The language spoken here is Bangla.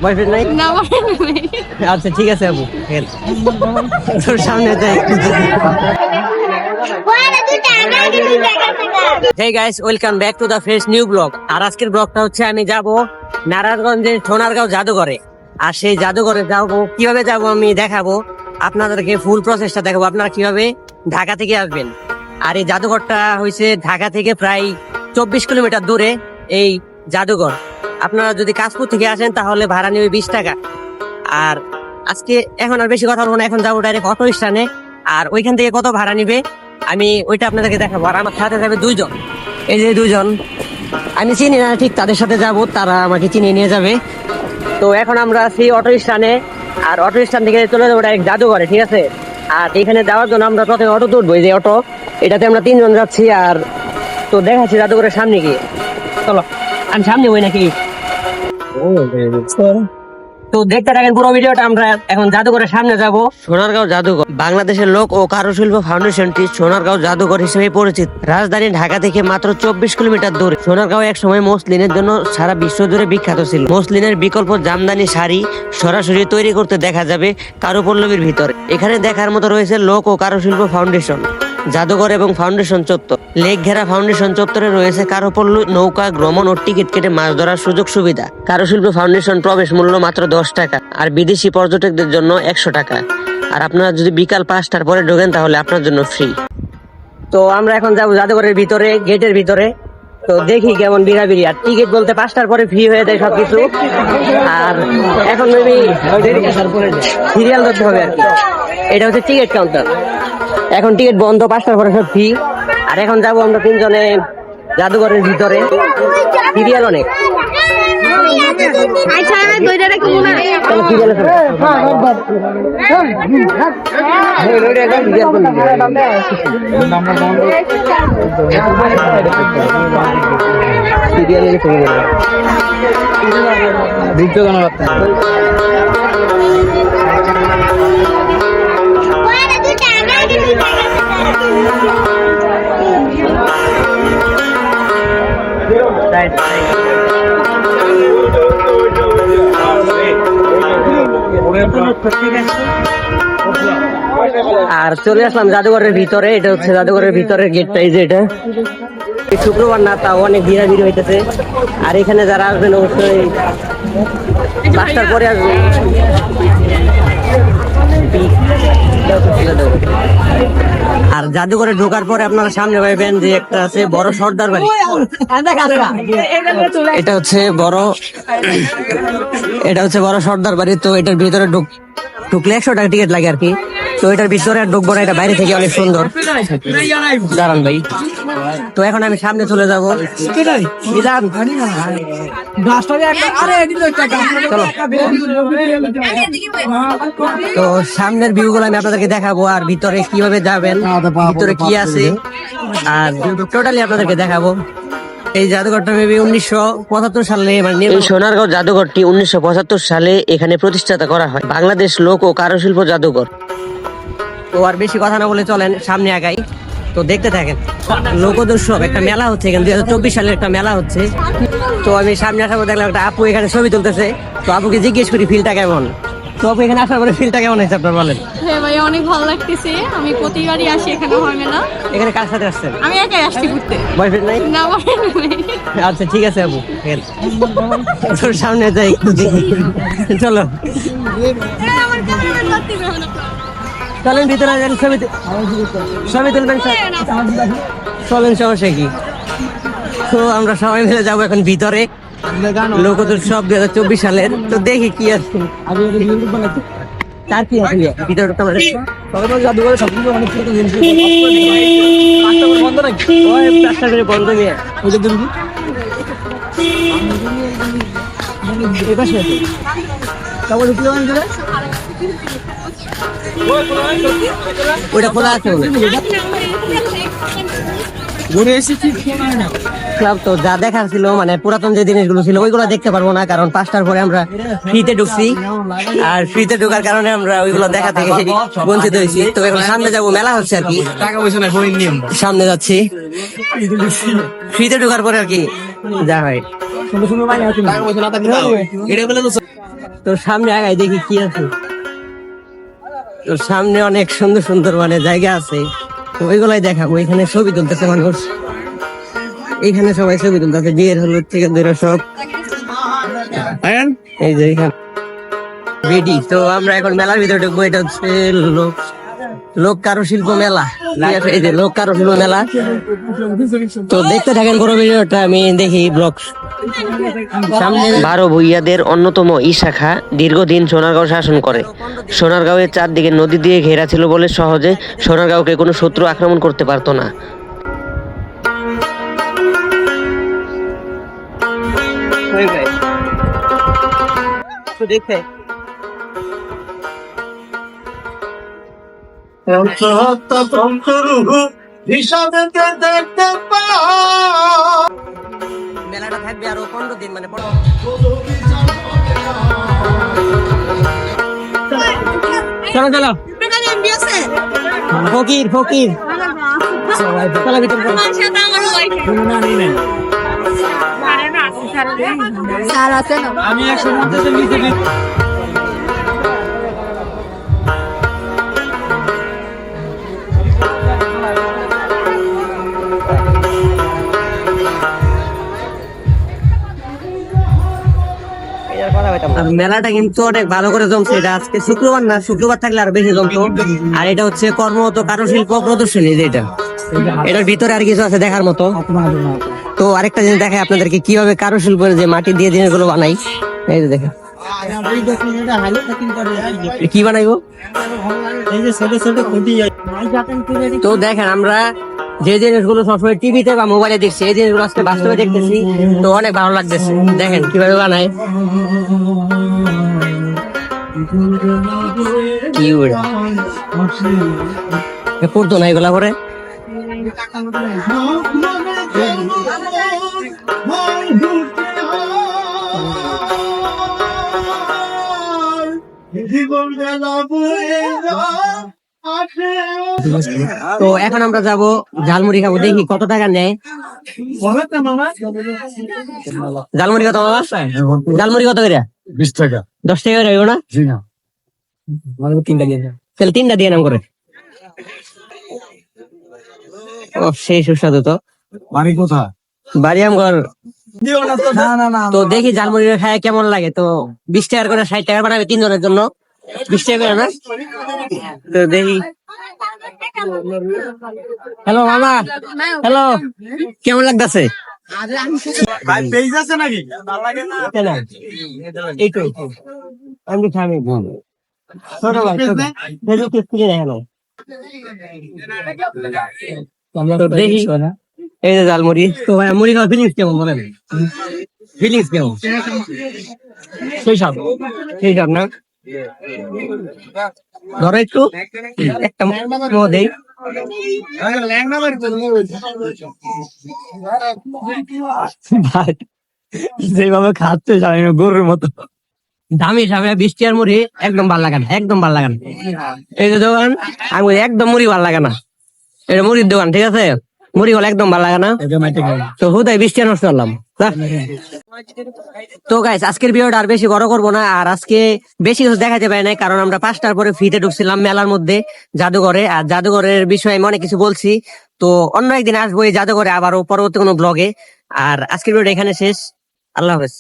বয়ফ্রেন্ড নাই? না বয়ফ্রেন্ড নেই। আচ্ছা ঠিক আছে আপু, তোর সামনে যাই। Hey guys, welcome back to the fresh new vlog. আর আজকের ব্লগটা হচ্ছে আমি যাব নারায়ণগঞ্জের সোনারগাঁও জাদুঘরে। আর সেই জাদুঘরে যাবো, কিভাবে যাব আমি দেখাবো আপনাদেরকে, ফুল প্রসেসটা দেখাবো আপনারা কিভাবে ঢাকা থেকে আসবেন। আর এই জাদুঘরটা হয়েছে ঢাকা থেকে প্রায় 24 কিলোমিটার দূরে এই জাদুঘর। আপনারা যদি কাশপুর থেকে আসেন তাহলে ভাড়া নেবে 20 টাকা। আর আজকে এখন আর বেশি কথা বলবো না, এখন যাবো ডাইরেক্ট অটো স্ট্যান্ডে। আর ওইখান থেকে কত ভাড়া নিবে আমি ওইটা আপনাদেরকে দেখাবো। আর আমার সাথে যাবে দুইজন, এই যে দুইজন আমি চিনি না ঠিক, তাদের সাথে যাব, তারা আমাকে চিনিয়ে নিয়ে যাবে। তো এখন আমরা আছি অটো স্ট্যান্ডে, আর অটো স্ট্যান্ড থেকে চলে যাবো ডাইরেক্ট জাদুঘরে, ঠিক আছে। আর এখানে যাওয়ার জন্য আমরা প্রথমে অটো তুলবো, এই যে অটো, এটাতে আমরা 3 জন যাচ্ছি। আর তো দেখাচ্ছি জাদুঘরের সামনে গিয়ে, চলো। আমি সামনে বই নাকি, তো দেখতে থাকেন পুরো ভিডিওটা। আমরা এখন জাদুঘরের সামনে যাব। সোনারগাঁও জাদুঘর বাংলাদেশের লোক ও কারুশিল্প ফাউন্ডেশনটি সোনারগাঁও জাদুঘর হিসেবে পরিচিত। রাজধানী ঢাকা থেকে মাত্র 24 কিলোমিটার দূরে। সোনারগাঁও এক সময় মসলিনের জন্য সারা বিশ্ব জুড়ে বিখ্যাত ছিল। মসলিনের বিকল্প জামদানি শাড়ি সরাসরি তৈরি করতে দেখা যাবে কারুপল্লবীর ভিতরে। এখানে দেখার মতো রয়েছে লোক ও কারুশিল্প ফাউন্ডেশন জাদুঘর এবং ফাউন্ডেশন চত্বর। লেক ঘেরা ফাউন্ডেশন চত্বরে রয়েছে কারুপল্লু, নৌকা, ভ্রমণ ও টিকিট কেটে মাছ ধরার সুযোগ সুবিধা। কারুশিল্প ফাউন্ডেশন প্রবেশ মূল্য মাত্র 10 টাকা, আর বিদেশি পর্যটকদের জন্য 100 টাকা। আর আপনারা যদি বিকাল 5টার পরে ঢোকেন তাহলে আপনার জন্য ফ্রি। তো আমরা এখন যাবো জাদুঘরের ভিতরে, গেটের ভিতরে। তো দেখি কেমন বিড়াবিড়ি। আর টিকিট বলতে 5টার পরে ফ্রি হয়ে যায় সবকিছু। আর এখন মেবি সিরিয়াল ধরতে হবে আর কি। এটা হচ্ছে টিকিট কাউন্টার, এখন টিকিট বন্ধ, 5টার পরে সব ফ্রি। আর এখন যাবো আমরা 3 জনে জাদুঘরের ভিতরে, সিরিয়াল অনেক। চলো কি বলে আর চলে আসলাম জাদুঘরের ভিতরে। এটা হচ্ছে জাদুঘরের ভিতরের গেটটা, এই যে এটা। শুক্রবার না, তাও অনেক ভিড় হইতেছে। আর এখানে যারা আসবেন অবশ্যই 5টার পরে আসবেন। আর জাদুঘরে ঢোকার পরে আপনারা সামনে পাইবেন যে একটা আছে বড় সর্দার বাড়ি। এটা হচ্ছে বড় সর্দার বাড়ি। তো এটার ভিতরে ঢুকলে 100 টাকা টিকিট লাগে আর কি। তো এটার ভিতরে আর ঢুকবো না, এটা বাইরে থেকে অনেক সুন্দর। দাঁড়ান ভাই, তো এখন আমি সামনে চলে যাবো। তো সামনের ভিউ গুলো আমি আপনাদেরকে দেখাবো, আর ভিতরে কিভাবে যাবেন, ভিতরে কি আছে, আর টোটালি আপনাদেরকে দেখাবো। এই জাদুঘরটা মেবি 1975 সালে, এই সোনারগাঁও জাদুঘরটি 1975 সালে এখানে প্রতিষ্ঠাতা করা হয়। বাংলাদেশ লোক ও কারুশিল্প জাদুঘর। তো আর বেশি কথা না বলে চলেন সামনে আগাই। তো দেখতে থাকেন। লোকদর্শক একটা মেলা হচ্ছে এখানে, 2024 সালের একটা মেলা হচ্ছে। তো আমি সামনে আসার পর দেখলাম একটা আপু এখানে ছবি তুলতেছে। তো আপুকে জিজ্ঞেস করি ফিলটা কেমন। তো আপু এখানে আসার পরে ফিলটা কেমন হয়েছে আপনার বলেন? হ্যাঁ ভাই, অনেক ভালো লাগতেছে। আমি প্রতিবারই আসি, এখানে হয় মেলা। এখানে কার সাথে আসছেন? আমি একাই আসছি ঘুরতে। বয়ফ্রেন্ড নাই? না বয়ফ্রেন্ড নেই। আচ্ছা ঠিক আছে আপু, তোর সামনে যাই, চলো আমার ক্যামেরা ধরতে হবে না। চলেন ভিতরে, ছবি তুলবেন, চলেন, সমস্যা কি। তো আমরা সবাই মিলে যাবো এখন ভিতরে, লোকদর্শক 2024 সালের। তো দেখি কি আছে, তার কি আছে ভিতরে। বন্ধ নিয়ে ওটা খোলা আছে। তো যা দেখার ছিল, মানে পুরাতন যে জিনিসগুলো ছিল ওইগুলো দেখতে পারবো না, কারণ 5টার পরে আমরা ফ্রিতে ঢুকছি। আর ফ্রিতে ঢোকার কারণে আমরা ওইগুলো দেখা থেকে বঞ্চিত হয়েছি। তো এখন সামনে যাবো, মেলা হচ্ছে আর কি, সামনে যাচ্ছি। ফ্রিতে ঢোকার পরে আর কি যা হয়। তো সামনে আগাই দেখি কি আছে। তো সামনে অনেক সুন্দর সুন্দর মানে জায়গা আছে, তো ওইগুলাই দেখাবো। এখানে ছবি তুলতেছে মানুষ, এখানে সবাই ছবি তুলতেছে, বিয়ের হলুদ থেকে ধরে সব। এই যে এখানে রেডি। তো আমরা এখন মেলার ভিতরে ঢুকবো। এটা হচ্ছে লোক লোক কারুশিল্প মেলা, ঠিক আছে? এই যে লোক কারুশিল্প মেলা। তো দেখতে থাকেন পুরো ভিডিওটা, আমি দেখি ব্লগ। সামনে 12 ভূঁইয়াদের অন্যতম এই শাখা দীর্ঘদিন সোনারগাঁও শাসন করে। সোনারগাঁওয়ের চারদিকে নদী দিয়ে ঘেরা ছিল বলে সহজে সোনারগাঁওকে কোনো শত্রু আক্রমণ করতে পারতো না। দেখে মেলাটা থাকবে আরো 15 দিন, মানে চলো চলো। ফকির ফকির চলো ভিতরে চলো। আমি আর মেলাটা কিন্তু অনেক ভালো করে জমছে। এটা আজকে শুক্রবার না, শুক্রবার থাকলে আরো বেশি জমতো। আর এটা হচ্ছে কর্মরত কারুশিল্প প্রদর্শনী, যেটা এটার ভিতরে আর কিছু আছে দেখার মতো। তো আরেকটা জিনিস দেখাই আপনাদেরকে, কিভাবে কারুশিল্পের যে মাটি দিয়ে জিনিসগুলো বানাই। এই যে দেখেন কি বানাইবো। তো দেখেন আমরা যে জিনিসগুলো সবসময় টিভিতে বা মোবাইলে দেখছি, এই জিনিসগুলো আজকে বাস্তবে দেখতেছি, তো অনেক ভালো লাগতেছে। দেখেন কিভাবে বানায়, কি পড়তো না এগুলা করে। তো এখন আমরা যাব ঝালমুড়ি খাবো, দেখি কত টাকা নেয়। ঝালমুড়ি কত বাবা? ঝালমুড়ি কত করে? 20 টাকা। 10 টাকা করে হইবো না? জি না, তাহলে 3টা দিয়ে নাম করে। ও সেই সুস্বাদু। তো বাড়ি কোথায়? বাড়ি আমগর। তো দেখি ঝালমুড়ি খায় কেমন লাগে। তো 20 টাকা করে 60 টাকা বানাবে 3 জনের জন্য, 20 টাকা করে না? তো দেখি। হ্যালো মামা, হ্যালো, কেমন লাগতেছে? ভাই পেজ আছে নাকি? এই তো আমি খামি ছোট ভাই, ছোট ফেসবুক পেজ দেখানো। তো দেখি এই যে ঝালমুড়ি। তো ভাই মুড়ি খাওয়ার ফিলিংস কেমন বলেন? ফিলিংস কেমন? সেই সব না? ধরো একটু একটা দেই। যেভাবে খাচ্ছে জানি না, গরুর মতো দামি সামনে 20 টাকার মুড়ি একদম ভাল লাগে না, একদম ভাল লাগে না। এই যে দোকান, আমি বলি একদম মুড়ি ভাল লাগে না। এটা মুড়ির দোকান, ঠিক আছে? মুড়ি হলে একদম ভাল লাগে না। তো হুদাই 20 টাকা নষ্ট করলাম। তো গাইস আজকের ভিডিওটা আর বেশি বড় করবো না। আর আজকে বেশি কিছু দেখাতে পারি নাই, কারণ আমরা 5টার পরে ফ্রিতে ঢুকছিলাম মেলার মধ্যে জাদুঘরে। আর জাদুঘরের বিষয়ে আমি অনেক কিছু বলছি। তো অন্য একদিন আসবো এই জাদুঘরে আবারও পরবর্তী কোনো ব্লগে। আর আজকের ভিডিওটা এখানে শেষ। আল্লাহ হাফেজ।